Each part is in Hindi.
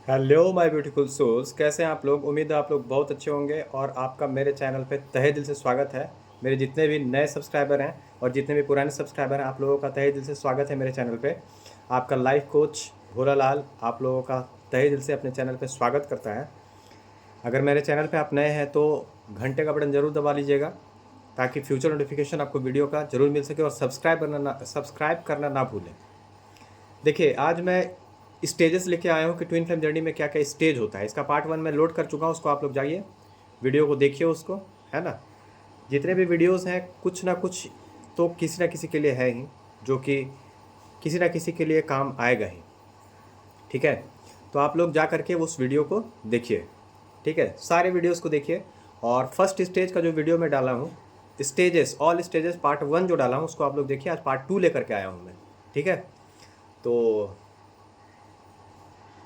हेलो माय ब्यूटीफुल सोल्स, कैसे हैं आप लोग। उम्मीद है आप लोग बहुत अच्छे होंगे और आपका मेरे चैनल पे तहे दिल से स्वागत है। मेरे जितने भी नए सब्सक्राइबर हैं और जितने भी पुराने सब्सक्राइबर हैं, आप लोगों का तहे दिल से स्वागत है मेरे चैनल पे। आपका लाइफ कोच भोला लाल आप लोगों का तहे दिल से अपने चैनल पे स्वागत करता है। अगर मेरे चैनल पे आप नए हैं तो घंटे का बटन ज़रूर दबा लीजिएगा ताकि फ्यूचर नोटिफिकेशन आपको वीडियो का ज़रूर मिल सके, और सब्सक्राइब करना ना भूलें। देखिए, आज मैं स्टेजेस लेके आया हूँ कि ट्विन फ्लेम जर्नी में क्या क्या स्टेज होता है। इसका पार्ट 1 मैं लोड कर चुका हूँ, उसको आप लोग जाइए वीडियो को देखिए उसको, है ना। जितने भी वीडियोस हैं कुछ ना कुछ तो किसी ना किसी के लिए है ही, जो कि किसी ना किसी के लिए काम आएगा ही। ठीक है, तो आप लोग जा करके उस वीडियो को देखिए। ठीक है, सारे वीडियोस को देखिए। और फर्स्ट स्टेज का जो वीडियो मैं डाला हूँ, स्टेजेस ऑल स्टेजेस पार्ट 1 जो डाला हूँ उसको आप लोग देखिए। आज पार्ट 2 लेकर के आया हूँ मैं। ठीक है, तो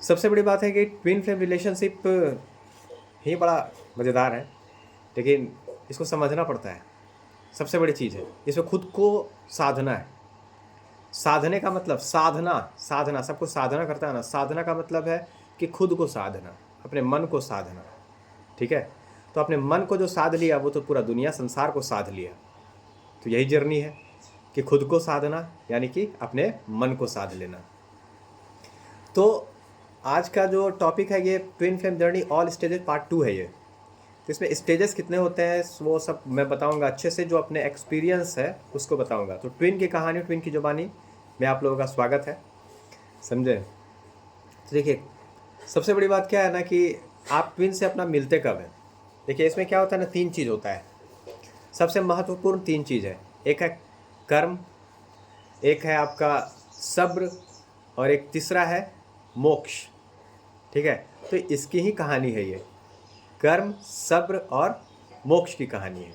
सबसे बड़ी बात है कि ट्विन फ्लेम रिलेशनशिप ही बड़ा मज़ेदार है, लेकिन इसको समझना पड़ता है। सबसे बड़ी चीज़ है इसमें खुद को साधना है। साधने का मतलब साधना, साधना सब कुछ साधना करता है ना। साधना का मतलब है कि खुद को साधना, अपने मन को साधना। ठीक है, तो अपने मन को जो साध लिया वो तो पूरा दुनिया संसार को साध लिया। तो यही जर्नी है कि खुद को साधना, यानी कि अपने मन को साध लेना। तो आज का जो टॉपिक है ये twin flame journey all stages part 2 है ये। तो इसमें स्टेजेस कितने होते हैं वो सब मैं बताऊंगा अच्छे से, जो अपने एक्सपीरियंस है उसको बताऊंगा। तो ट्विन की कहानी, ट्विन की जुबानी में आप लोगों का स्वागत है, समझे। तो देखिए, सबसे बड़ी बात क्या है ना कि आप ट्विन से अपना मिलते कब है। देखिए, इसमें क्या होता है ना, 3 चीज़ होता है। सबसे महत्वपूर्ण 3 चीज़ है। एक है कर्म, एक है आपका सब्र, और एक तीसरा है मोक्ष। ठीक है, तो इसकी ही कहानी है ये। कर्म, सब्र और मोक्ष की कहानी है।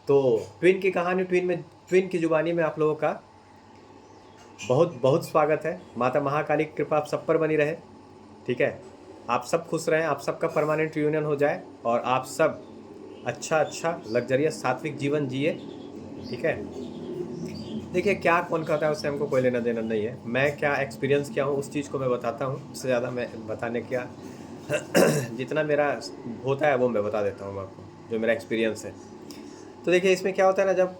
तो ट्विन की कहानी, ट्विन की जुबानी में आप लोगों का बहुत बहुत स्वागत है। माता महाकाली की कृपा आप सब पर बनी रहे। ठीक है, आप सब खुश रहें, आप सबका परमानेंट यूनियन हो जाए और आप सब अच्छा लग्जरियस सात्विक जीवन जिए। ठीक है, देखिए क्या कौन कहता है उससे हमको कोई लेना देना नहीं है। मैं क्या एक्सपीरियंस किया हूँ उस चीज़ को मैं बताता हूँ, उससे ज़्यादा मैं बताने क्या जितना मेरा होता है वो मैं बता देता हूँ आपको, जो मेरा एक्सपीरियंस है। तो देखिए, इसमें क्या होता है ना, जब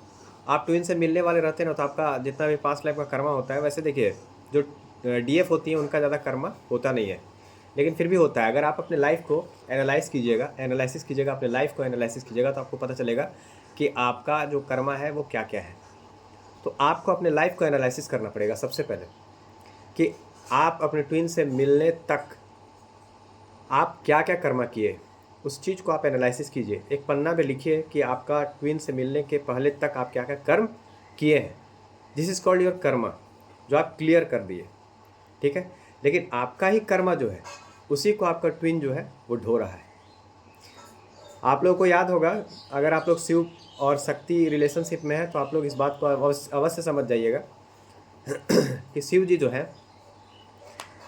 आप ट्विन से मिलने वाले रहते हैं ना, तो आपका जितना भी पास्ट लाइफ का कर्मा होता है, वैसे देखिए जो डीएफ होती है उनका ज़्यादा कर्मा होता नहीं है, लेकिन फिर भी होता है। अगर आप अपने लाइफ को एनालिसिस कीजिएगा, अपने लाइफ को एनालिसिस कीजिएगा, तो आपको पता चलेगा कि आपका जो कर्मा है वो क्या क्या है। तो आपको अपने लाइफ को एनालिसिस करना पड़ेगा सबसे पहले, कि आप अपने ट्विन से मिलने तक आप क्या क्या कर्मा किए, उस चीज़ को आप एनालिसिस कीजिए। एक पन्ना पे लिखिए कि आपका ट्विन से मिलने के पहले तक आप क्या क्या कर्म किए हैं। This is called your Karma, जो आप क्लियर कर दिए। ठीक है, लेकिन आपका ही कर्मा जो है उसी को आपका ट्विन जो है वो ढो रहा है। आप लोगों को याद होगा, अगर आप लोग शिव और शक्ति रिलेशनशिप में हैं तो आप लोग इस बात को अवश्य समझ जाइएगा कि शिव जी जो है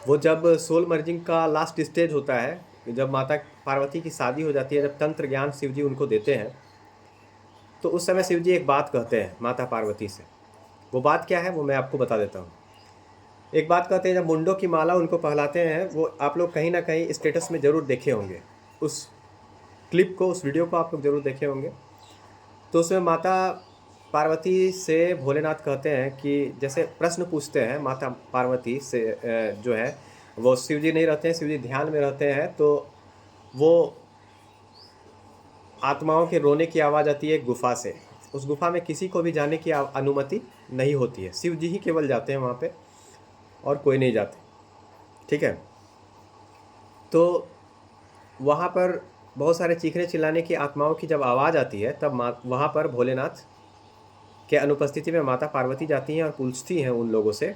वो जब सोल मर्जिंग का लास्ट स्टेज होता है, जब माता पार्वती की शादी हो जाती है, जब तंत्र ज्ञान शिव जी उनको देते हैं, तो उस समय शिव जी एक बात कहते हैं माता पार्वती से। वो बात क्या है वो मैं आपको बता देता हूँ। एक बात कहते हैं, जब मुंडों की माला उनको पहलाते हैं, वो आप लोग कहीं ना कहीं स्टेटस में ज़रूर देखे होंगे। उस क्लिप को, उस वीडियो को आप लोग ज़रूर देखे होंगे। तो उसमें माता पार्वती से भोलेनाथ कहते हैं कि जैसे प्रश्न पूछते हैं माता पार्वती से, जो है वो शिव जी नहीं रहते हैं, शिव जी ध्यान में रहते हैं, तो वो आत्माओं के रोने की आवाज़ आती है एक गुफा से। उस गुफा में किसी को भी जाने की अनुमति नहीं होती है, शिव जी ही केवल जाते हैं वहाँ पे, और कोई नहीं जाते। ठीक है, तो वहाँ पर बहुत सारे चीखने चिल्लाने की आत्माओं की जब आवाज़ आती है, तब वहाँ पर भोलेनाथ के अनुपस्थिति में माता पार्वती जाती हैं और पूछती हैं उन लोगों से।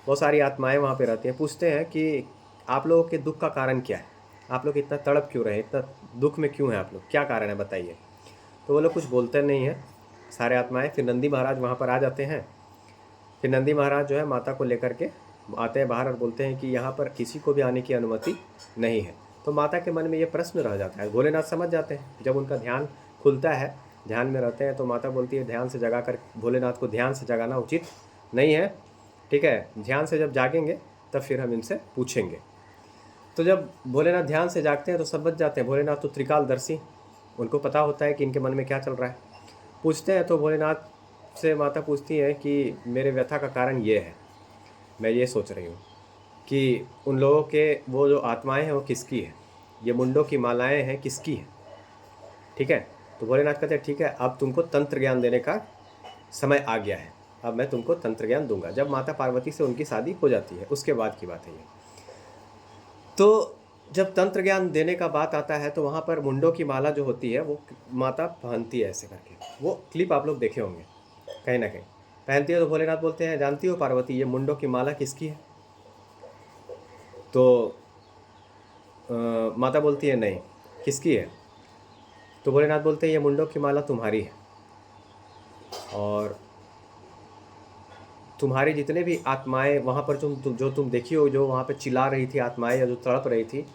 बहुत सारी आत्माएं वहाँ पे रहती हैं, पूछते हैं कि आप लोगों के दुख का कारण क्या है, आप लोग इतना तड़प क्यों रहे, इतना दुख में क्यों हैं आप लोग, क्या कारण है बताइए। तो वो लोग कुछ बोलते नहीं हैं सारे आत्माएं। फिर नंदी महाराज वहाँ पर आ जाते हैं। फिर नंदी महाराज जो है माता को लेकर के आते हैं बाहर और बोलते हैं कि यहाँ पर किसी को भी आने की अनुमति नहीं है। तो माता के मन में ये प्रश्न रह जाता है। भोलेनाथ समझ जाते हैं, जब उनका ध्यान खुलता है, ध्यान में रहते हैं, तो माता बोलती है ध्यान से जगा कर, भोलेनाथ को ध्यान से जगाना उचित नहीं है। ठीक है, ध्यान से जब जागेंगे तब फिर हम इनसे पूछेंगे। तो जब भोलेनाथ ध्यान से जागते हैं तो सब बच जाते हैं। भोलेनाथ तो त्रिकालदर्शी, उनको पता होता है कि इनके मन में क्या चल रहा है। पूछते हैं तो भोलेनाथ से माता पूछती है कि मेरे व्यथा का कारण ये है, मैं ये सोच रही हूँ कि उन लोगों के वो जो आत्माएं हैं वो किसकी है, ये मुंडों की मालाएं हैं किसकी है। ठीक है, तो भोलेनाथ कहते हैं ठीक है, अब तुमको तंत्र ज्ञान देने का समय आ गया है, अब मैं तुमको तंत्र ज्ञान दूंगा। जब माता पार्वती से उनकी शादी हो जाती है उसके बाद की बात है ये। तो जब तंत्र ज्ञान देने का बात आता है तो वहाँ पर मुंडों की माला जो होती है वो माता पहनती है ऐसे करके, वो क्लिप आप लोग देखे होंगे कहीं ना कहीं, पहनती है। तो भोलेनाथ बोलते हैं जानती हो पार्वती ये मुंडों की माला किसकी है? तो माता बोलती है नहीं, किसकी है? तो भोलेनाथ बोलते हैं ये मुंडों की माला तुम्हारी है, और तुम्हारी जितने भी आत्माएं वहाँ पर जो तुम देखी हो, जो वहाँ पर चिल्ला रही थी आत्माएं या जो तड़प रही थी,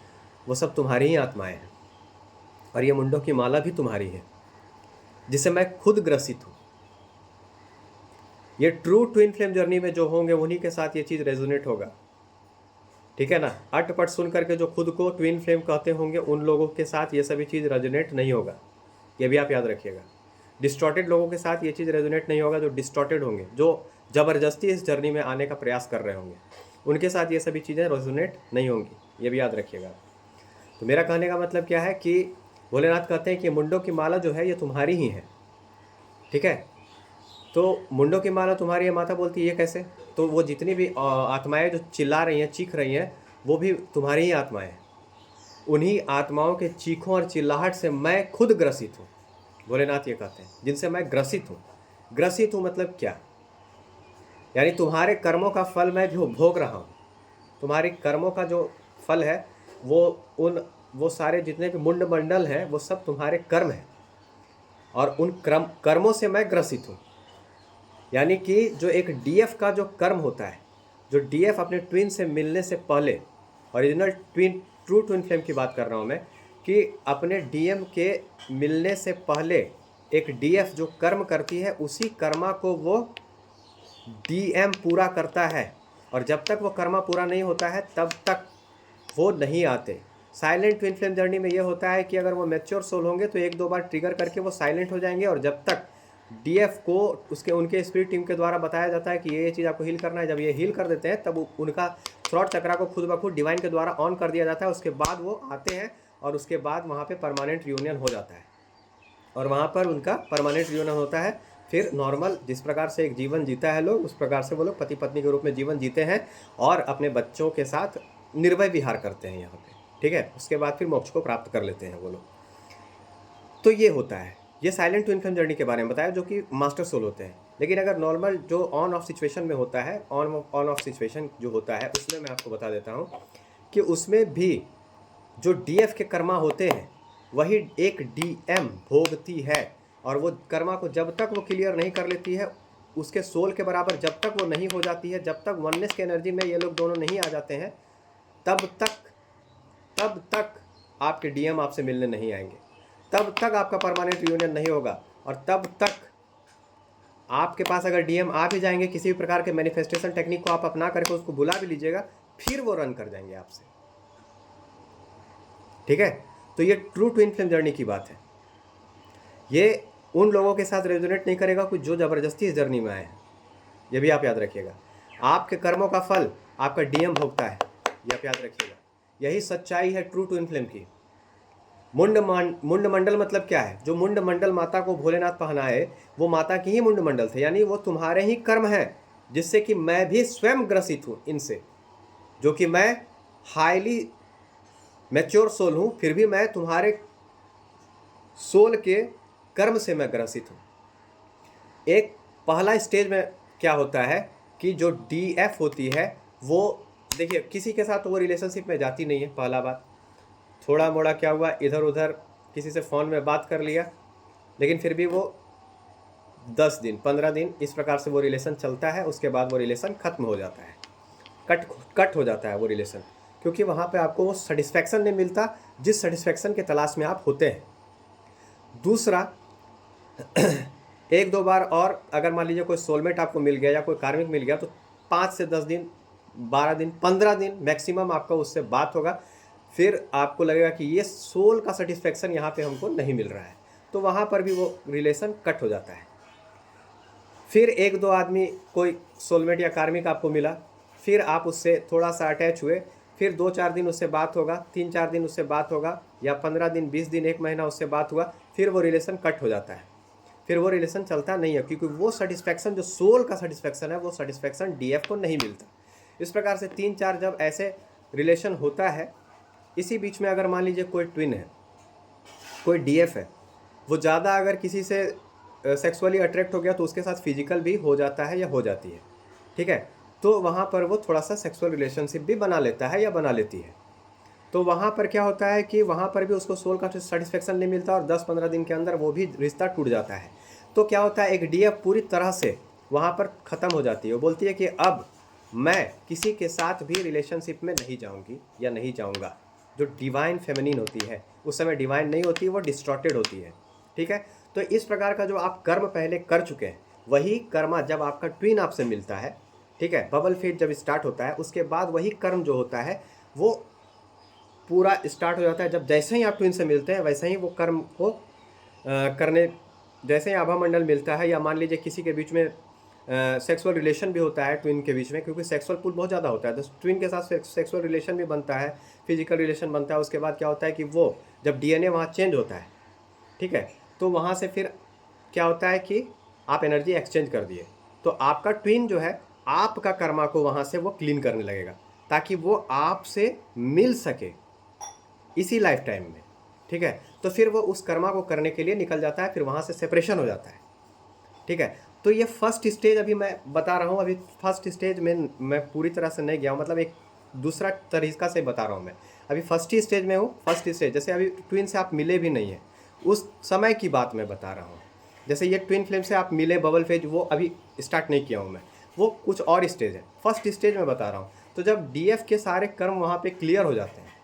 वो सब तुम्हारी ही आत्माएं हैं, और ये मुंडों की माला भी तुम्हारी है, जिससे मैं खुद ग्रसित हूँ। ये ट्रू ट्विन फ्लेम जर्नी में जो होंगे उन्हीं के साथ ये चीज़ रेजोनेट होगा। ठीक है ना, अटपट सुन करके जो खुद को ट्विन फ्लेम कहते होंगे उन लोगों के साथ ये सभी चीज़ रेजोनेट नहीं होगा, ये भी आप याद रखिएगा। डिस्टॉर्टेड लोगों के साथ ये चीज़ रेजोनेट नहीं होगा, जो डिस्टॉर्टेड होंगे, जो ज़बरदस्ती इस जर्नी में आने का प्रयास कर रहे होंगे, उनके साथ ये सभी चीज़ें रेजोनेट नहीं होंगी, ये भी याद रखिएगा। तो मेरा कहने का मतलब क्या है कि भोलेनाथ कहते हैं कि मुंडों की माला जो है ये तुम्हारी ही है। ठीक है, तो मुंडों की माला तुम्हारी है, माता बोलती है ये कैसे? तो वो जितनी भी आत्माएं जो चिल्ला रही हैं, चीख रही हैं, वो भी तुम्हारी ही आत्माएं हैं। उन्हीं आत्माओं के चीखों और चिल्लाहट से मैं खुद ग्रसित हूँ, भोलेनाथ ये कहते हैं, जिनसे मैं ग्रसित हूँ। ग्रसित हूँ मतलब क्या? यानी तुम्हारे कर्मों का फल मैं जो भोग रहा हूँ, तुम्हारी कर्मों का जो फल है वो सारे जितने भी मुंड मंडल हैं वो सब तुम्हारे कर्म हैं, और उन कर्मों से मैं ग्रसित हूँ। यानी कि जो एक डीएफ का जो कर्म होता है, जो डीएफ अपने ट्विन से मिलने से पहले, original twin true twin flame की बात कर रहा हूँ मैं, कि अपने डीएम के मिलने से पहले एक डीएफ जो कर्म करती है उसी कर्मा को वो डीएम पूरा करता है, और जब तक वो कर्मा पूरा नहीं होता है तब तक वो नहीं आते। साइलेंट ट्विन फ्लेम जर्नी में ये होता है कि अगर वो मैच्योर सोल होंगे तो एक दो बार ट्रिगर करके वो साइलेंट हो जाएंगे, और जब तक डीएफ को उनके स्पिरिट टीम के द्वारा बताया जाता है कि ये चीज़ आपको हील करना है, जब ये हील कर देते हैं तब उनका थ्रॉट चक्रा को खुद ब खुद डिवाइन के द्वारा ऑन कर दिया जाता है। उसके बाद वो आते हैं, और उसके बाद वहाँ पे परमानेंट रियूनियन हो जाता है, और वहाँ पर उनका परमानेंट रियूनियन होता है। फिर नॉर्मल जिस प्रकार से एक जीवन जीता है लोग, उस प्रकार से वो लोग पति पत्नी के रूप में जीवन जीते हैं और अपने बच्चों के साथ निर्भय विहार करते हैं यहाँ पे। ठीक है, उसके बाद फिर मोक्ष को प्राप्त कर लेते हैं वो लोग। तो ये होता है, ये साइलेंट ट्विन फ्लेम जर्नी के बारे में बताया, जो कि मास्टर सोल होते हैं। लेकिन अगर नॉर्मल जो ऑन ऑफ सिचुएशन में होता है, ऑन ऑफ सिचुएशन जो होता है, उसमें मैं आपको बता देता हूँ कि उसमें भी जो डीएफ के कर्मा होते हैं वही एक डीएम भोगती है, और वो कर्मा को जब तक वो क्लियर नहीं कर लेती है, उसके सोल के बराबर जब तक वो नहीं हो जाती है, जब तक वननेस के एनर्जी में ये लोग दोनों नहीं आ जाते हैं, तब तक आपके डीएम आपसे मिलने नहीं आएंगे, तब तक आपका परमानेंट यूनियन नहीं होगा, और तब तक आपके पास अगर डीएम आ भी जाएंगे, किसी भी प्रकार के मैनिफेस्टेशन टेक्निक को आप अपना करके उसको बुला भी लीजिएगा, फिर वो रन कर जाएंगे आपसे। ठीक है, तो ये ट्रू ट्विन फ्लेम जर्नी की बात है। ये उन लोगों के साथ रेजोनेट नहीं करेगा कुछ जो ज़बरदस्ती इस जर्नी में आए हैं, ये भी आप याद रखिएगा। आपके कर्मों का फल आपका डीएम भोगता है, ये आप याद रखिएगा। यही सच्चाई है ट्रू ट्विन फ्लेम की। मुंड मंडल मतलब क्या है? जो मुंड मंडल माता को भोलेनाथ पहनाए वो माता की ही मुंड मंडल थे, यानी वो तुम्हारे ही कर्म हैं, जिससे कि मैं भी स्वयं ग्रसित हूँ इनसे, जो कि मैं हाईली मैच्योर सोल हूँ, फिर भी मैं तुम्हारे सोल के कर्म से मैं ग्रसित हूँ। एक पहला स्टेज में क्या होता है कि जो डीएफ होती है वो, देखिए किसी के साथ तो वो रिलेशनशिप में जाती नहीं है, पहला बात। थोड़ा मोड़ा क्या हुआ, इधर उधर किसी से फ़ोन में बात कर लिया, लेकिन फिर भी वो 10 दिन 15 दिन इस प्रकार से वो रिलेशन चलता है, उसके बाद वो रिलेशन ख़त्म हो जाता है, कट हो जाता है वो रिलेशन, क्योंकि वहाँ पे आपको वो सेटिस्फैक्शन नहीं मिलता जिस सेटिस्फैक्शन के तलाश में आप होते हैं। दूसरा, एक दो बार और अगर मान लीजिए कोई सोलमेट आपको मिल गया या कोई कार्मिक मिल गया, तो 5 से 10 दिन 12 दिन 15 दिन मैक्सिमम आपका उससे बात होगा, फिर आपको लगेगा कि ये सोल का सेटिस्फेक्शन यहाँ पे हमको नहीं मिल रहा है, तो वहाँ पर भी वो रिलेशन कट हो जाता है। फिर एक दो आदमी कोई सोलमेट या कार्मिक आपको मिला, फिर आप उससे थोड़ा सा अटैच हुए, फिर 2-4 दिन उससे बात होगा, 3-4 दिन उससे बात होगा, या 15 दिन, 20 दिन, 1 महीना उससे बात हुआ, फिर वो रिलेशन कट हो जाता है, फिर वो रिलेशन चलता नहीं है, क्योंकि वो सेटिस्फैक्शन जो सोल का सेटिस्फैक्शन है वो सेटिस्फैक्शन डीएफ को नहीं मिलता। इस प्रकार से 3-4 जब ऐसे रिलेशन होता है, इसी बीच में अगर मान लीजिए कोई ट्विन है, कोई डीएफ है, वो ज़्यादा अगर किसी से सेक्सुअली अट्रैक्ट हो गया तो उसके साथ फिजिकल भी हो जाता है या हो जाती है, ठीक है, तो वहाँ पर वो थोड़ा सा सेक्सुअल रिलेशनशिप भी बना लेता है या बना लेती है। तो वहाँ पर क्या होता है कि वहाँ पर भी उसको सोल का सेटिस्फेक्शन नहीं मिलता और 10-15 दिन के अंदर वो भी रिश्ता टूट जाता है। तो क्या होता है, एक डीएफ पूरी तरह से वहाँ पर ख़त्म हो जाती है। वो बोलती है कि अब मैं किसी के साथ भी रिलेशनशिप में नहीं जाऊँगी या नहीं जाऊँगा। जो डिवाइन फेमिनिन होती है उस समय डिवाइन नहीं होती, वो डिस्टॉर्टेड होती है, ठीक है। तो इस प्रकार का जो आप कर्म पहले कर चुके हैं, वही कर्म जब आपका ट्विन आपसे मिलता है, ठीक है, बबल फेज जब स्टार्ट होता है, उसके बाद वही कर्म जो होता है वो पूरा स्टार्ट हो जाता है। जब जैसे ही आप ट्विन से मिलते हैं वैसे ही वो कर्म को करने, जैसे ही आभा मंडल मिलता है, या मान लीजिए किसी के बीच में सेक्सुअल रिलेशन भी होता है ट्विन के बीच में, क्योंकि सेक्सुअल पुल बहुत ज़्यादा होता है, तो ट्विन के साथ सेक्सुअल रिलेशन भी बनता है, फिजिकल रिलेशन बनता है। उसके बाद क्या होता है कि वो जब डीएनए वहाँ चेंज होता है, ठीक है, तो वहाँ से फिर क्या होता है कि आप एनर्जी एक्सचेंज कर दिए, तो आपका ट्विन जो है आपका कर्मा को वहाँ से वो क्लीन करने लगेगा, ताकि वो आपसे मिल सके इसी लाइफ टाइम में, ठीक है। तो फिर वो उस कर्मा को करने के लिए निकल जाता है, फिर वहाँ से सेपरेशन हो जाता है, ठीक है। तो ये फर्स्ट स्टेज अभी मैं बता रहा हूँ, अभी फर्स्ट स्टेज में मैं पूरी तरह से नहीं गया हूँ, मतलब एक दूसरा तरीका से बता रहा हूँ मैं। अभी फर्स्ट ही स्टेज में हूँ। फर्स्ट स्टेज जैसे अभी ट्विन से आप मिले भी नहीं हैं, उस समय की बात मैं बता रहा हूँ। जैसे ये ट्विन फ्लेम से आप मिले, बबल फेज, वो अभी स्टार्ट नहीं किया हूँ मैं, वो कुछ और स्टेज है, फर्स्ट स्टेज में बता रहा हूँ। तो जब डीएफ के सारे कर्म वहाँ पे क्लियर हो जाते हैं,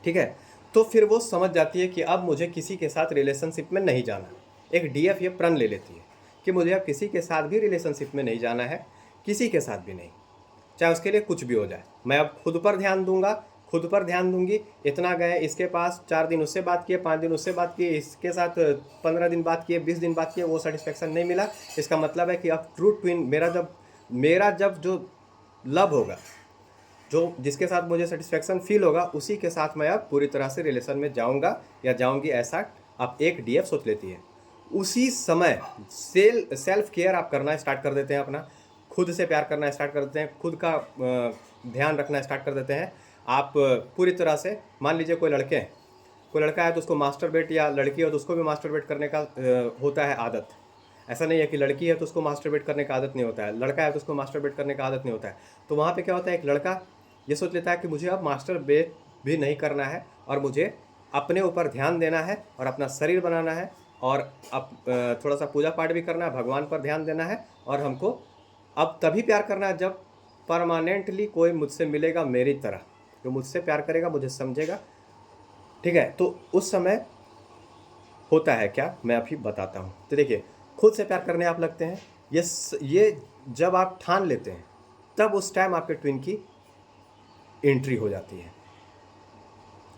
ठीक है, तो फिर वो समझ जाती है कि अब मुझे किसी के साथ रिलेशनशिप में नहीं जाना। एक डीएफ ये प्रण ले लेती है कि मुझे अब किसी के साथ भी रिलेशनशिप में नहीं जाना है, किसी के साथ भी नहीं, चाहे उसके लिए कुछ भी हो जाए। मैं अब खुद पर ध्यान दूंगा, खुद पर ध्यान दूंगी। इतना गए इसके पास, 4 दिन उससे बात किए, 5 दिन उससे बात किए, इसके साथ 15 दिन बात किए, 20 दिन बात किए, वो सेटिस्फेक्शन नहीं मिला। इसका मतलब है कि अब ट्रू ट्विन मेरा जब जो लव होगा, जो जिसके साथ मुझे सेटिस्फेक्शन फील होगा, उसी के साथ मैं अब पूरी तरह से रिलेशन में जाऊंगा या जाऊंगी, ऐसा आप एक डीएफ सोच लेती है। उसी समय सेल्फ केयर आप करना स्टार्ट कर देते हैं, अपना खुद से प्यार करना स्टार्ट कर देते हैं, खुद का ध्यान रखना स्टार्ट कर देते हैं। आप पूरी तरह से, मान लीजिए कोई लड़का है तो उसको मास्टरबेट, या लड़की है तो उसको भी मास्टरबेट करने का होता है आदत। ऐसा नहीं है कि लड़की है तो उसको मास्टरबेट करने का आदत नहीं होता है, लड़का है तो उसको मास्टरबेट करने का आदत नहीं होता है। तो वहाँ पे क्या होता है, एक लड़का ये सोच लेता है कि मुझे अब मास्टरबेट भी नहीं करना है, और मुझे अपने ऊपर ध्यान देना है और अपना शरीर बनाना है, और अब थोड़ा सा पूजा पाठ भी करना है, भगवान पर ध्यान देना है, और हमको अब तभी प्यार करना है जब परमानेंटली कोई मुझसे मिलेगा मेरी तरह, जो मुझसे प्यार करेगा, मुझे समझेगा, ठीक है। तो उस समय होता है क्या, मैं अभी बताता हूँ। तो देखिए, खुद से प्यार करने आप लगते हैं, ये जब आप ठान लेते हैं, तब उस टाइम आपके ट्विन की एंट्री हो जाती है,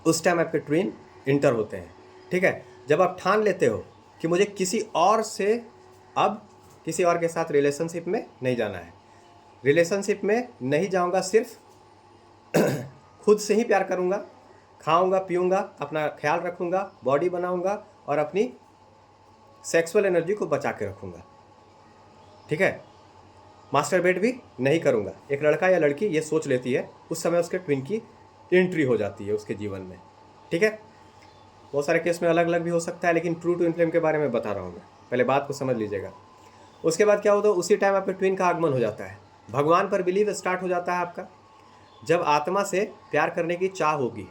उस टाइम आपके ट्विन इंटर होते हैं, ठीक है। जब आप ठान लेते हो कि मुझे किसी और से, अब किसी और के साथ रिलेशनशिप में नहीं जाना है, रिलेशनशिप में नहीं जाऊंगा, सिर्फ खुद से ही प्यार करूंगा, खाऊंगा पीऊंगा, अपना ख्याल रखूंगा, बॉडी बनाऊंगा, और अपनी सेक्सुअल एनर्जी को बचा के रखूंगा, ठीक है। मास्टरबेट भी नहीं करूंगा। एक लड़का या लड़की ये सोच लेती है, उस समय उसके ट्विन की एंट्री हो जाती है उसके जीवन में, ठीक है। बहुत सारे केस में अलग अलग भी हो सकता है, लेकिन ट्रू ट्विन फ्लेम के बारे में बता रहा हूँ मैं, पहले बात को समझ लीजिएगा। उसके बाद क्या होता है, उसी टाइम आपके ट्विन का आगमन हो जाता है, भगवान पर बिलीव स्टार्ट हो जाता है आपका। जब आत्मा से प्यार करने की चाह होगी,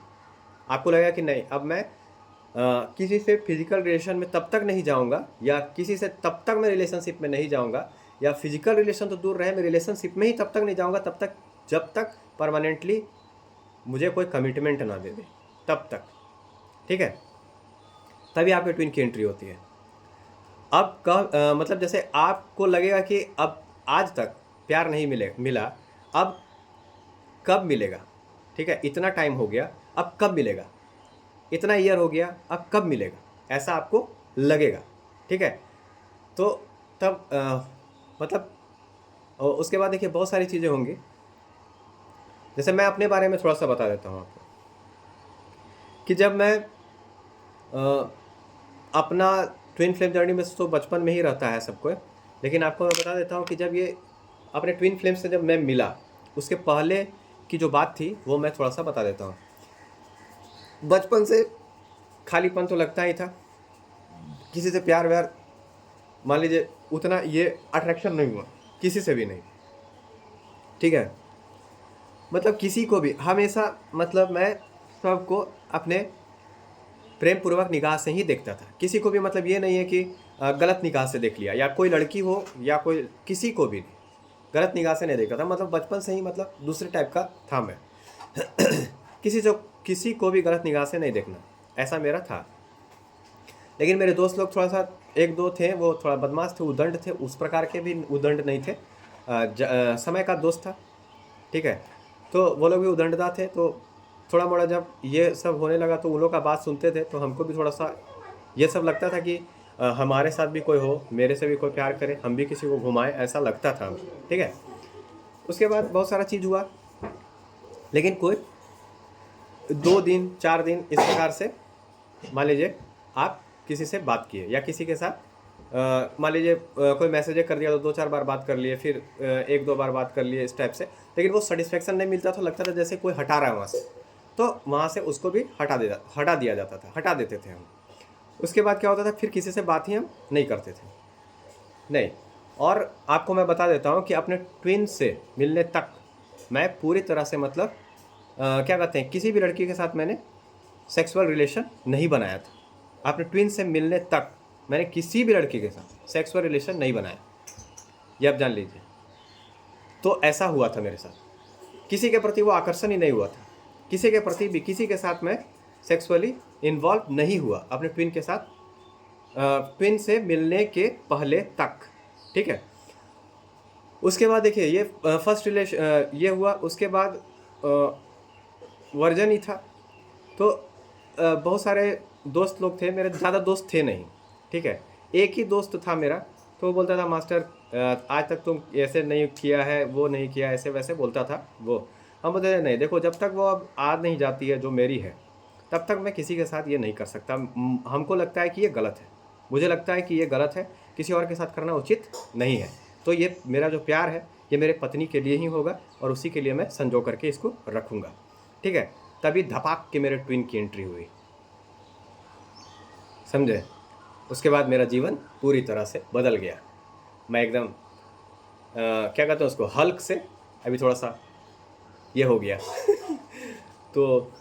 आपको लगेगा कि नहीं, अब मैं किसी से फिजिकल रिलेशन में तब तक नहीं जाऊंगा, या किसी से तब तक मैं रिलेशनशिप में नहीं जाऊंगा, या फिजिकल रिलेशन तो दूर रहे, मैं रिलेशनशिप में ही तब तक नहीं जाऊंगा, तब तक जब तक परमानेंटली मुझे कोई कमिटमेंट ना दे दे, तब तक, ठीक है। तभी आपके ट्विन की एंट्री होती है। अब मतलब जैसे आपको लगेगा कि अब आज तक प्यार नहीं मिला, अब कब मिलेगा, ठीक है, इतना टाइम हो गया, अब कब मिलेगा, इतना ईयर हो गया, अब कब मिलेगा, ऐसा आपको लगेगा। ठीक है, तो तब मतलब उसके बाद देखिए बहुत सारी चीज़ें होंगी। जैसे मैं अपने बारे में थोड़ा सा बता देता हूँ आपको कि जब मैं अपना ट्विन फ्लेम जर्नी में तो बचपन में ही रहता है सबको, लेकिन आपको मैं बता देता हूँ कि जब ये अपने ट्विन फ्लेम से जब मैं मिला, उसके पहले की जो बात थी वो मैं थोड़ा सा बता देता हूँ। बचपन से खालीपन तो लगता ही था, किसी से प्यार व्यार मान लीजिए उतना ये अट्रैक्शन नहीं हुआ, किसी से भी नहीं। ठीक है, मतलब किसी को भी हमेशा, मतलब मैं सबको अपने प्रेम पूर्वक निगाह से ही देखता था, किसी को भी मतलब ये नहीं है कि गलत निगाह से देख लिया, या कोई लड़की हो या कोई, किसी को भी गलत निगाह से नहीं देखता था। मतलब बचपन से ही मतलब दूसरे टाइप का था मैं किसी को भी गलत निगाह से नहीं देखना, ऐसा मेरा था। लेकिन मेरे दोस्त लोग थोड़ा सा, एक दो थे वो थोड़ा बदमाश थे, उदंड थे, उस प्रकार के भी उदंड नहीं थे, समय का दोस्त था। ठीक है, तो वो लोग भी उदंडता थे, तो थोड़ा मोड़ा जब ये सब होने लगा तो उन लोग का बात सुनते थे, तो हमको भी थोड़ा सा ये सब लगता था कि हमारे साथ भी कोई हो, मेरे से भी कोई प्यार करे, हम भी किसी को घुमाएं, ऐसा लगता था हमको। ठीक है, उसके बाद बहुत सारा चीज़ हुआ, लेकिन कोई 2 दिन 4 दिन इस प्रकार से मान लीजिए आप किसी से बात किए या किसी के साथ मान लीजिए कोई मैसेज कर दिया तो 2-4 बार बात कर लिए, फिर 1-2 बार बात कर लिए इस टाइप से, लेकिन वो सेटिस्फेक्शन नहीं मिलता, तो लगता था जैसे कोई हटा रहा है वहाँ से, तो वहाँ से उसको भी हटा दिया जाता था, हटा देते थे हम। उसके बाद क्या होता था, फिर किसी से बात ही हम नहीं करते थे, नहीं। और आपको मैं बता देता हूँ कि अपने ट्विन से मिलने तक मैं पूरी तरह से मतलब क्या कहते हैं, किसी भी लड़की के साथ मैंने सेक्सुअल रिलेशन नहीं बनाया था। अपने ट्विन से मिलने तक मैंने किसी भी लड़की के साथ सेक्सुअल रिलेशन नहीं बनाया, ये आप जान लीजिए। तो ऐसा हुआ था मेरे साथ, किसी के प्रति वो आकर्षण ही नहीं हुआ था, किसी के प्रति भी किसी के साथ मैं सेक्सुअली इन्वॉल्व नहीं हुआ अपने ट्विन के साथ, ट्विन से मिलने के पहले तक। ठीक है, उसके बाद देखिए ये फर्स्ट रिलेशन ये हुआ, उसके बाद वर्जन ही था, तो बहुत सारे दोस्त लोग थे मेरे, ज़्यादा दोस्त थे नहीं। ठीक है, एक ही दोस्त था मेरा, तो वो बोलता था मास्टर आज तक तुम ऐसे नहीं किया है, वो नहीं किया, ऐसे वैसे बोलता था वो। हम बोलते थे नहीं, देखो जब तक वो अब आ नहीं जाती है जो मेरी है, तब तक मैं किसी के साथ ये नहीं कर सकता। हमको लगता है कि ये गलत है, मुझे लगता है कि ये गलत है, किसी और के साथ करना उचित नहीं है। तो ये मेरा जो प्यार है ये मेरे पत्नी के लिए ही होगा, और उसी के लिए मैं संजो करके इसको रखूँगा। ठीक है, तभी धपाक के मेरे ट्विन की एंट्री हुई, समझे। उसके बाद मेरा जीवन पूरी तरह से बदल गया, मैं एकदम क्या कहते हैं उसको, हल्क से अभी थोड़ा सा ये हो गया तो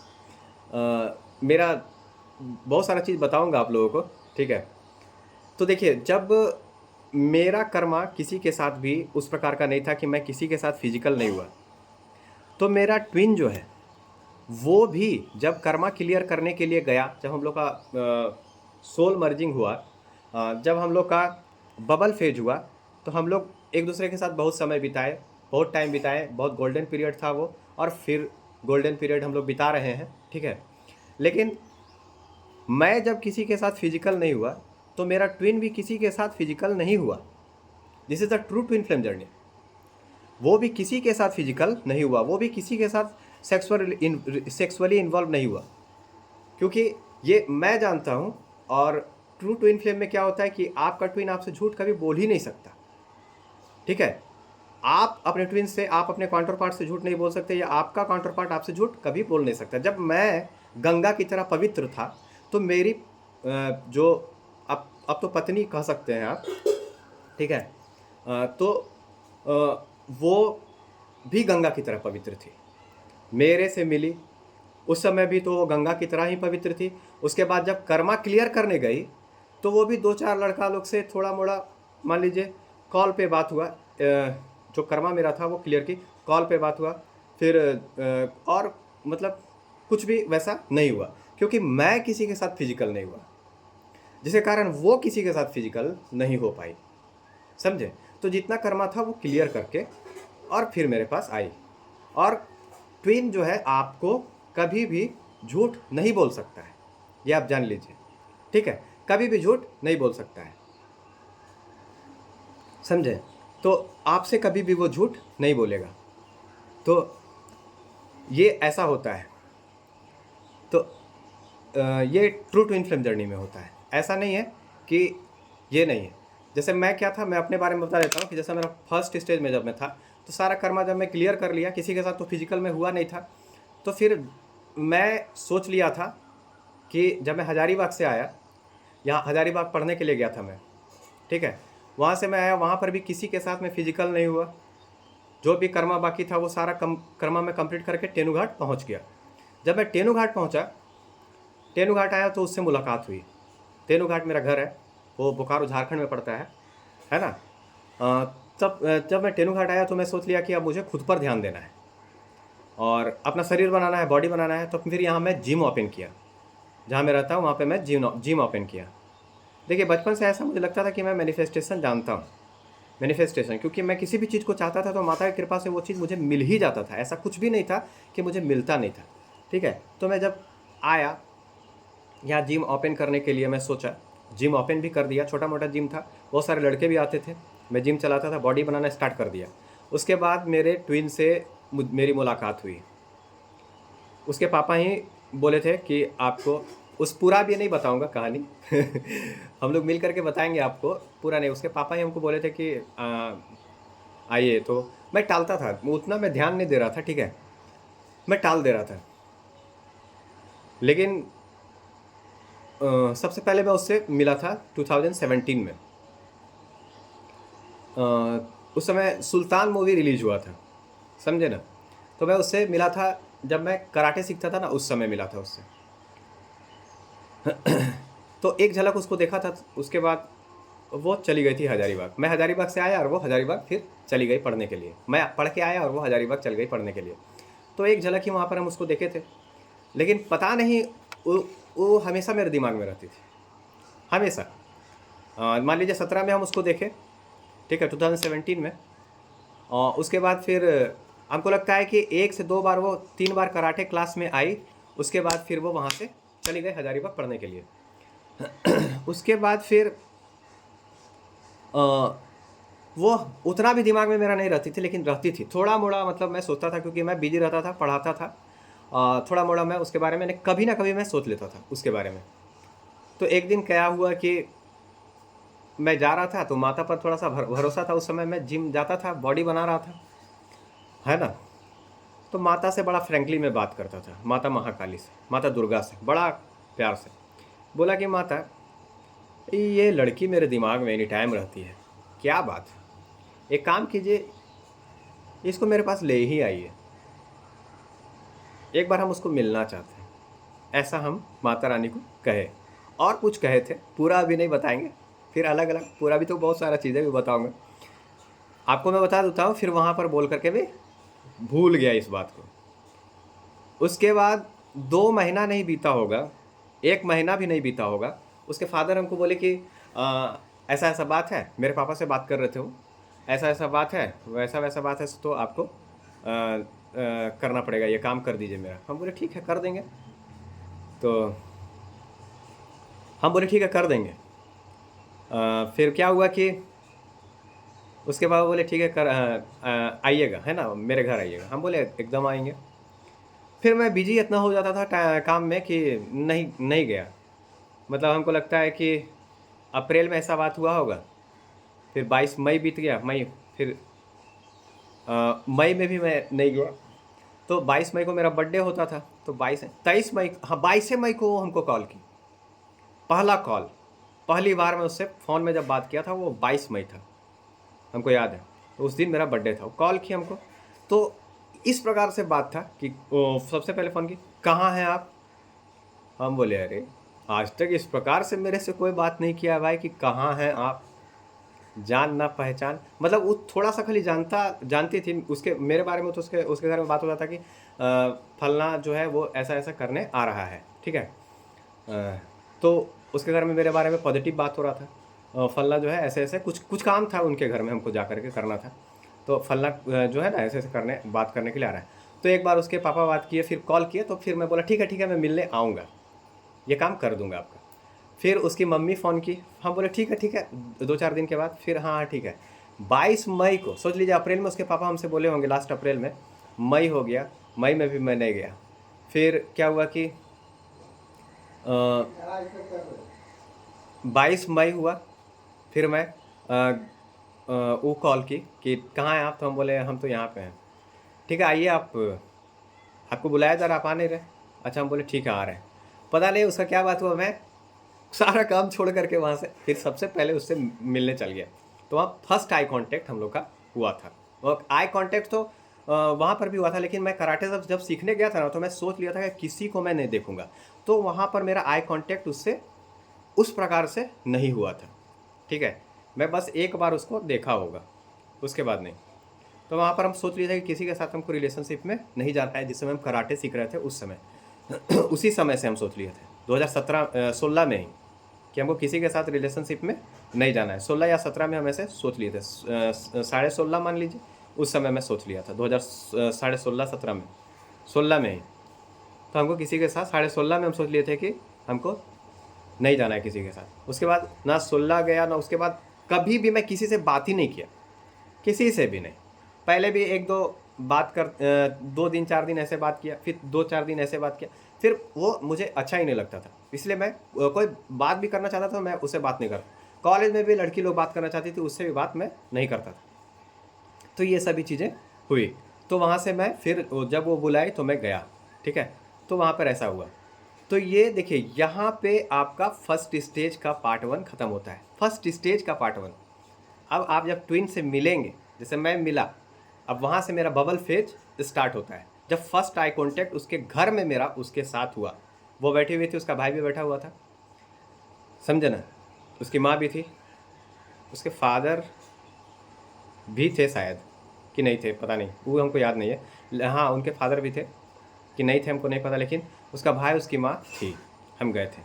मेरा बहुत सारा चीज़ बताऊंगा आप लोगों को। ठीक है, तो देखिए जब मेरा कर्मा किसी के साथ भी उस प्रकार का नहीं था कि मैं किसी के साथ फिजिकल नहीं हुआ, तो मेरा ट्विन जो है वो भी जब कर्मा क्लियर करने के लिए गया, जब हम लोग का सोल मर्जिंग हुआ, जब हम लोग का बबल फेज हुआ, तो हम लोग एक दूसरे के साथ बहुत समय बिताए, बहुत टाइम बिताए, बहुत गोल्डन पीरियड था वो, और फिर गोल्डन पीरियड हम लोग बिता रहे हैं। ठीक है, लेकिन मैं जब किसी के साथ फिजिकल नहीं हुआ, तो मेरा ट्विन भी किसी के साथ फिजिकल नहीं हुआ। This is the true twin flame journey. वो भी किसी के साथ फिजिकल नहीं हुआ, वो भी किसी के साथ सेक्सुअली इन्वॉल्व नहीं हुआ, क्योंकि ये मैं जानता हूँ। और ट्रू ट्विन फ्लेम में क्या होता है कि आपका ट्विन आपसे झूठ कभी बोल ही नहीं सकता। ठीक है, आप अपने ट्विन से, आप अपने काउंटर पार्ट से झूठ नहीं बोल सकते, या आपका काउंटर पार्ट आपसे झूठ कभी बोल नहीं सकता। जब मैं गंगा की तरह पवित्र था, तो मेरी जो अब तो पत्नी कह सकते हैं आप, ठीक है, तो वो भी गंगा की तरह पवित्र थी, मेरे से मिली उस समय भी, तो वो गंगा की तरह ही पवित्र थी। उसके बाद जब कर्मा क्लियर करने गई, तो वो भी 2-4 लड़का लोग से थोड़ा मोड़ा मान लीजिए कॉल पे बात हुआ, जो कर्मा मेरा था वो क्लियर की कॉल पे बात हुआ, फिर और मतलब कुछ भी वैसा नहीं हुआ, क्योंकि मैं किसी के साथ फिजिकल नहीं हुआ, जिसके कारण वो किसी के साथ फिजिकल नहीं हो पाई, समझे। तो जितना कर्मा था वो क्लियर करके और फिर मेरे पास आई, और ट्विन जो है आपको कभी भी झूठ नहीं बोल सकता है, ये आप जान लीजिए, ठीक है। कभी भी झूठ नहीं बोल सकता है, समझे। तो आपसे कभी भी वो झूठ नहीं बोलेगा। तो ये ऐसा होता है। तो ये ट्रू ट्विन फ्लेम जर्नी में होता है। ऐसा नहीं है कि ये नहीं है। जैसे मैं क्या था, मैं अपने बारे में बता देता हूँ कि जैसे मेरा फर्स्ट स्टेज में जब मैं था, तो सारा कर्मा जब मैं क्लियर कर लिया, किसी के साथ तो फिजिकल में हुआ नहीं था, तो फिर मैं सोच लिया था कि जब मैं हजारीबाग से आया, यहाँ हजारीबाग पढ़ने के लिए गया था मैं, ठीक है। वहाँ से मैं आया, वहाँ पर भी किसी के साथ में फिजिकल नहीं हुआ। जो भी कर्मा बाकी था वो सारा कर्मा में कंप्लीट करके टेनू घाट पहुँच गया। जब मैं टेनू घाट पहुँचा, टेनू घाट आया तो उससे मुलाकात हुई। टेनू घाट मेरा घर है, वो बोकारो झारखंड में पड़ता है ना। तब जब मैं टेनू घाट आया तो मैं सोच लिया कि अब मुझे खुद पर ध्यान देना है और अपना शरीर बनाना है, बॉडी बनाना है। तो फिर यहाँ मैं जिम ओपन किया, जहाँ मैं रहता हूँ वहाँ पे मैं जिम ओपन किया। देखिए, बचपन से ऐसा मुझे लगता था कि मैं मैनिफेस्टेशन जानता हूँ, मैनिफेस्टेशन, क्योंकि मैं किसी भी चीज़ को चाहता था तो माता की कृपा से वो चीज़ मुझे मिल ही जाता था। ऐसा कुछ भी नहीं था कि मुझे मिलता नहीं था, ठीक है। तो मैं जब आया यहाँ जिम ओपन करने के लिए, मैं सोचा जिम ओपन भी कर दिया। छोटा मोटा जिम था, बहुत सारे लड़के भी आते थे, मैं जिम चलाता था, बॉडी बनाना स्टार्ट कर दिया। उसके बाद मेरे ट्विन से मेरी मुलाकात हुई। उसके पापा ही बोले थे कि आपको, उस पूरा भी नहीं बताऊंगा कहानी हम लोग मिल करके बताएंगे आपको, पूरा नहीं। उसके पापा ही हमको बोले थे कि आइए। तो मैं टालता था, उतना मैं ध्यान नहीं दे रहा था, ठीक है, मैं टाल दे रहा था। लेकिन सबसे पहले मैं उससे मिला था 2017 में। उस समय सुल्तान मूवी रिलीज हुआ था, समझे ना। तो मैं उससे मिला था जब मैं कराटे सीखता था ना, उस समय मिला था उससे। तो एक झलक उसको देखा था। उसके बाद वो चली गई थी हजारीबाग। मैं हजारीबाग से आया और वो हजारीबाग फिर चली गई पढ़ने के लिए। मैं पढ़ के आया और वो हजारीबाग चल गई पढ़ने के लिए। तो एक झलक ही वहाँ पर हम उसको देखे थे। लेकिन पता नहीं, वो हमेशा मेरे दिमाग में रहती थी, हमेशा। मान लीजिए 17 में हम उसको देखे, ठीक है, 2017 में। और उसके बाद फिर हमको लगता है कि 1 से 2 बार, वो 3 बार कराटे क्लास में आई। उसके बाद फिर वो वहाँ से चली गई हजारीबाग पढ़ने के लिए। उसके बाद फिर वो उतना भी दिमाग में मेरा नहीं रहती थी, लेकिन रहती थी थोड़ा मोड़ा। मतलब मैं सोचता था, क्योंकि मैं बिजी रहता था, पढ़ाता था। थोड़ा मोड़ा मैं उसके बारे में कभी ना कभी मैं सोच लेता था उसके बारे में। तो एक दिन क्या हुआ कि मैं जा रहा था, तो माता पर थोड़ा सा भरोसा था। उस समय मैं जिम जाता था, बॉडी बना रहा था, है ना। तो माता से बड़ा फ्रेंकली मैं बात करता था, माता महाकाली से, माता दुर्गा से, बड़ा प्यार से बोला कि माता, ये लड़की मेरे दिमाग में एनी टाइम रहती है, क्या बात है, एक काम कीजिए, इसको मेरे पास ले ही आइए, एक बार हम उसको मिलना चाहते हैं। ऐसा हम माता रानी को कहे। और कुछ कहे थे, पूरा अभी नहीं बताएंगे, फिर अलग अलग पूरा भी तो बहुत सारा चीज़ें भी बताऊंगा आपको। मैं बता देता हूँ, फिर वहाँ पर बोल करके भी भूल गया इस बात को। उसके बाद 2 महीना नहीं बीता होगा, 1 महीना भी नहीं बीता होगा, उसके फादर हमको बोले कि ऐसा ऐसा बात है, मेरे पापा से बात कर रहे थे वो, ऐसा ऐसा बात है, वैसा वैसा बात है, तो आपको करना पड़ेगा, ये काम कर दीजिए मेरा। हम बोले ठीक है, कर देंगे। तो हम बोले ठीक है, कर देंगे। फिर क्या हुआ कि उसके बाद बोले ठीक है, कर आइएगा, है ना, मेरे घर आइएगा। हम बोले एकदम आएंगे। फिर मैं बिजी इतना हो जाता था काम में कि नहीं गया। मतलब हमको लगता है कि अप्रैल में ऐसा बात हुआ होगा, फिर 22 मई बीत गया, मई, फिर मई में भी मैं नहीं गया। तो 22 मई को मेरा बर्थडे होता था, तो 23 मई, हाँ 22 मई को वो हमको कॉल की, पहला कॉल, पहली बार मैं उससे फ़ोन में जब बात किया था वो 22 मई था, हमको याद है। तो उस दिन मेरा बर्थडे था, वो कॉल की हमको। तो इस प्रकार से बात था कि वो सबसे पहले फ़ोन की, कहाँ हैं आप। हम बोले अरे, आज तक इस प्रकार से मेरे से कोई बात नहीं किया भाई कि कहाँ हैं आप, जान ना पहचान। मतलब वो थोड़ा सा खाली जानती थी उसके मेरे बारे में। तो उसके घर में बात होता था कि फलना जो है वो ऐसा ऐसा करने आ रहा है, ठीक है। तो उसके घर में मेरे बारे में पॉजिटिव बात हो रहा था। फलना जो है ऐसे ऐसे कुछ काम था उनके घर में, हमको जा करके करना था। तो फलना जो है ना ऐसे ऐसे बात करने के लिए आ रहा है। तो एक बार उसके पापा बात किए, फिर कॉल किए, तो फिर मैं बोला ठीक है मैं मिलने आऊँगा, ये काम कर दूँगा आपका। फिर उसकी मम्मी फ़ोन की, हम बोले ठीक है 2-4 दिन के बाद, फिर हाँ ठीक है। 22 मई को, सोच लीजिए अप्रैल में उसके पापा हमसे बोले होंगे, लास्ट अप्रैल में, मई हो गया, मई में भी मैं नहीं गया। फिर क्या हुआ कि 22 मई हुआ, फिर मैं वो कॉल की कि कहाँ हैं आप, तो हम बोले हम तो यहाँ पे हैं। ठीक है आइए, आपको बुलाया था, आप आ नहीं रहे। अच्छा, हम बोले ठीक है आ रहे हैं। पता नहीं उसका क्या बात हुआ, मैं सारा काम छोड़ करके वहाँ से फिर सबसे पहले उससे मिलने चल गया। तो वहाँ फर्स्ट आई कांटेक्ट हम लोग का हुआ था। और आई कांटेक्ट तो वहाँ पर भी हुआ था, लेकिन मैं कराटे जब सीखने गया था ना, तो मैं सोच लिया था कि किसी को मैं नहीं देखूंगा। तो वहाँ पर मेरा आई कांटेक्ट उससे उस प्रकार से नहीं हुआ था। ठीक है, मैं बस एक बार उसको देखा होगा, उसके बाद नहीं। तो वहाँ पर हम सोच लिए थे कि किसी के साथ हमको रिलेशनशिप में नहीं जाना है। जिस समय हम कराटे सीख रहे थे उस समय उसी समय से हम सोच लिए थे 2016 में ही कि हमको किसी के साथ रिलेशनशिप में नहीं जाना है। 16 या 17 में हम ऐसे सोच लिए थे, 16.5 मान लीजिए, उस समय मैं सोच लिया था 2016-17 में, 16 में ही। तो हमको किसी के साथ 16.5 में हम सोच लिए थे कि हमको नहीं जाना है किसी के साथ। उसके बाद ना 16 गया, ना उसके बाद कभी भी मैं किसी से बात ही नहीं किया, किसी से भी नहीं। पहले भी 1-2 बात कर 2 दिन 4 दिन ऐसे बात किया, फिर 2-4 दिन ऐसे बात किया, फिर वो मुझे अच्छा ही नहीं लगता था, इसलिए मैं कोई बात भी करना चाहता था मैं उससे बात नहीं करता। कॉलेज में भी लड़की लोग बात करना चाहती थी, उससे भी बात मैं नहीं करता था। तो ये सभी चीज़ें हुई। तो वहाँ से मैं फिर जब वो बुलाई तो मैं गया। ठीक है, तो वहाँ पर ऐसा हुआ। तो ये देखिए, यहाँ पे आपका फर्स्ट स्टेज का पार्ट 1 खत्म होता है। फर्स्ट स्टेज का पार्ट 1। अब आप जब ट्विन से मिलेंगे, जैसे मैं मिला, अब वहाँ से मेरा बबल फेज स्टार्ट होता है। जब फर्स्ट आई कॉन्टैक्ट उसके घर में मेरा उसके साथ हुआ, वो बैठी हुई थी, उसका भाई भी बैठा हुआ था, समझे ना, उसकी माँ भी थी, उसके फादर भी थे शायद, कि नहीं थे पता नहीं, वो हमको याद नहीं है। हाँ, उनके फादर भी थे कि नहीं थे हमको नहीं पता, लेकिन उसका भाई उसकी माँ थी, हम गए थे।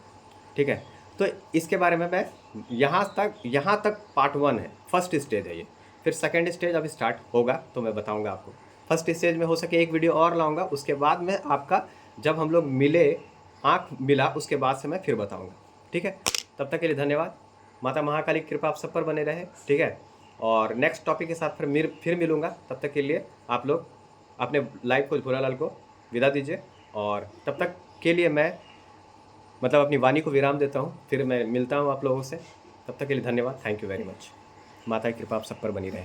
ठीक है, तो इसके बारे में मैं यहाँ तक पार्ट 1 है, फर्स्ट स्टेज है ये। फिर सेकंड स्टेज अभी स्टार्ट होगा तो मैं बताऊंगा आपको। फर्स्ट स्टेज में हो सके एक वीडियो और लाऊंगा, उसके बाद में आपका जब हम लोग मिले, आँख मिला, उसके बाद से मैं फिर बताऊँगा। ठीक है, तब तक के लिए धन्यवाद। माता महाकाली की कृपा आप सब पर बने रहे। ठीक है, और नेक्स्ट टॉपिक के साथ फिर मिलूँगा। तब तक के लिए आप लोग अपने लाइफ को, भोलालाल को विदा दीजिए, और तब तक के लिए मैं मतलब अपनी वाणी को विराम देता हूँ। फिर मैं मिलता हूँ आप लोगों से। तब तक के लिए धन्यवाद, थैंक यू वेरी मच। माता की कृपा आप सब पर बनी रहे।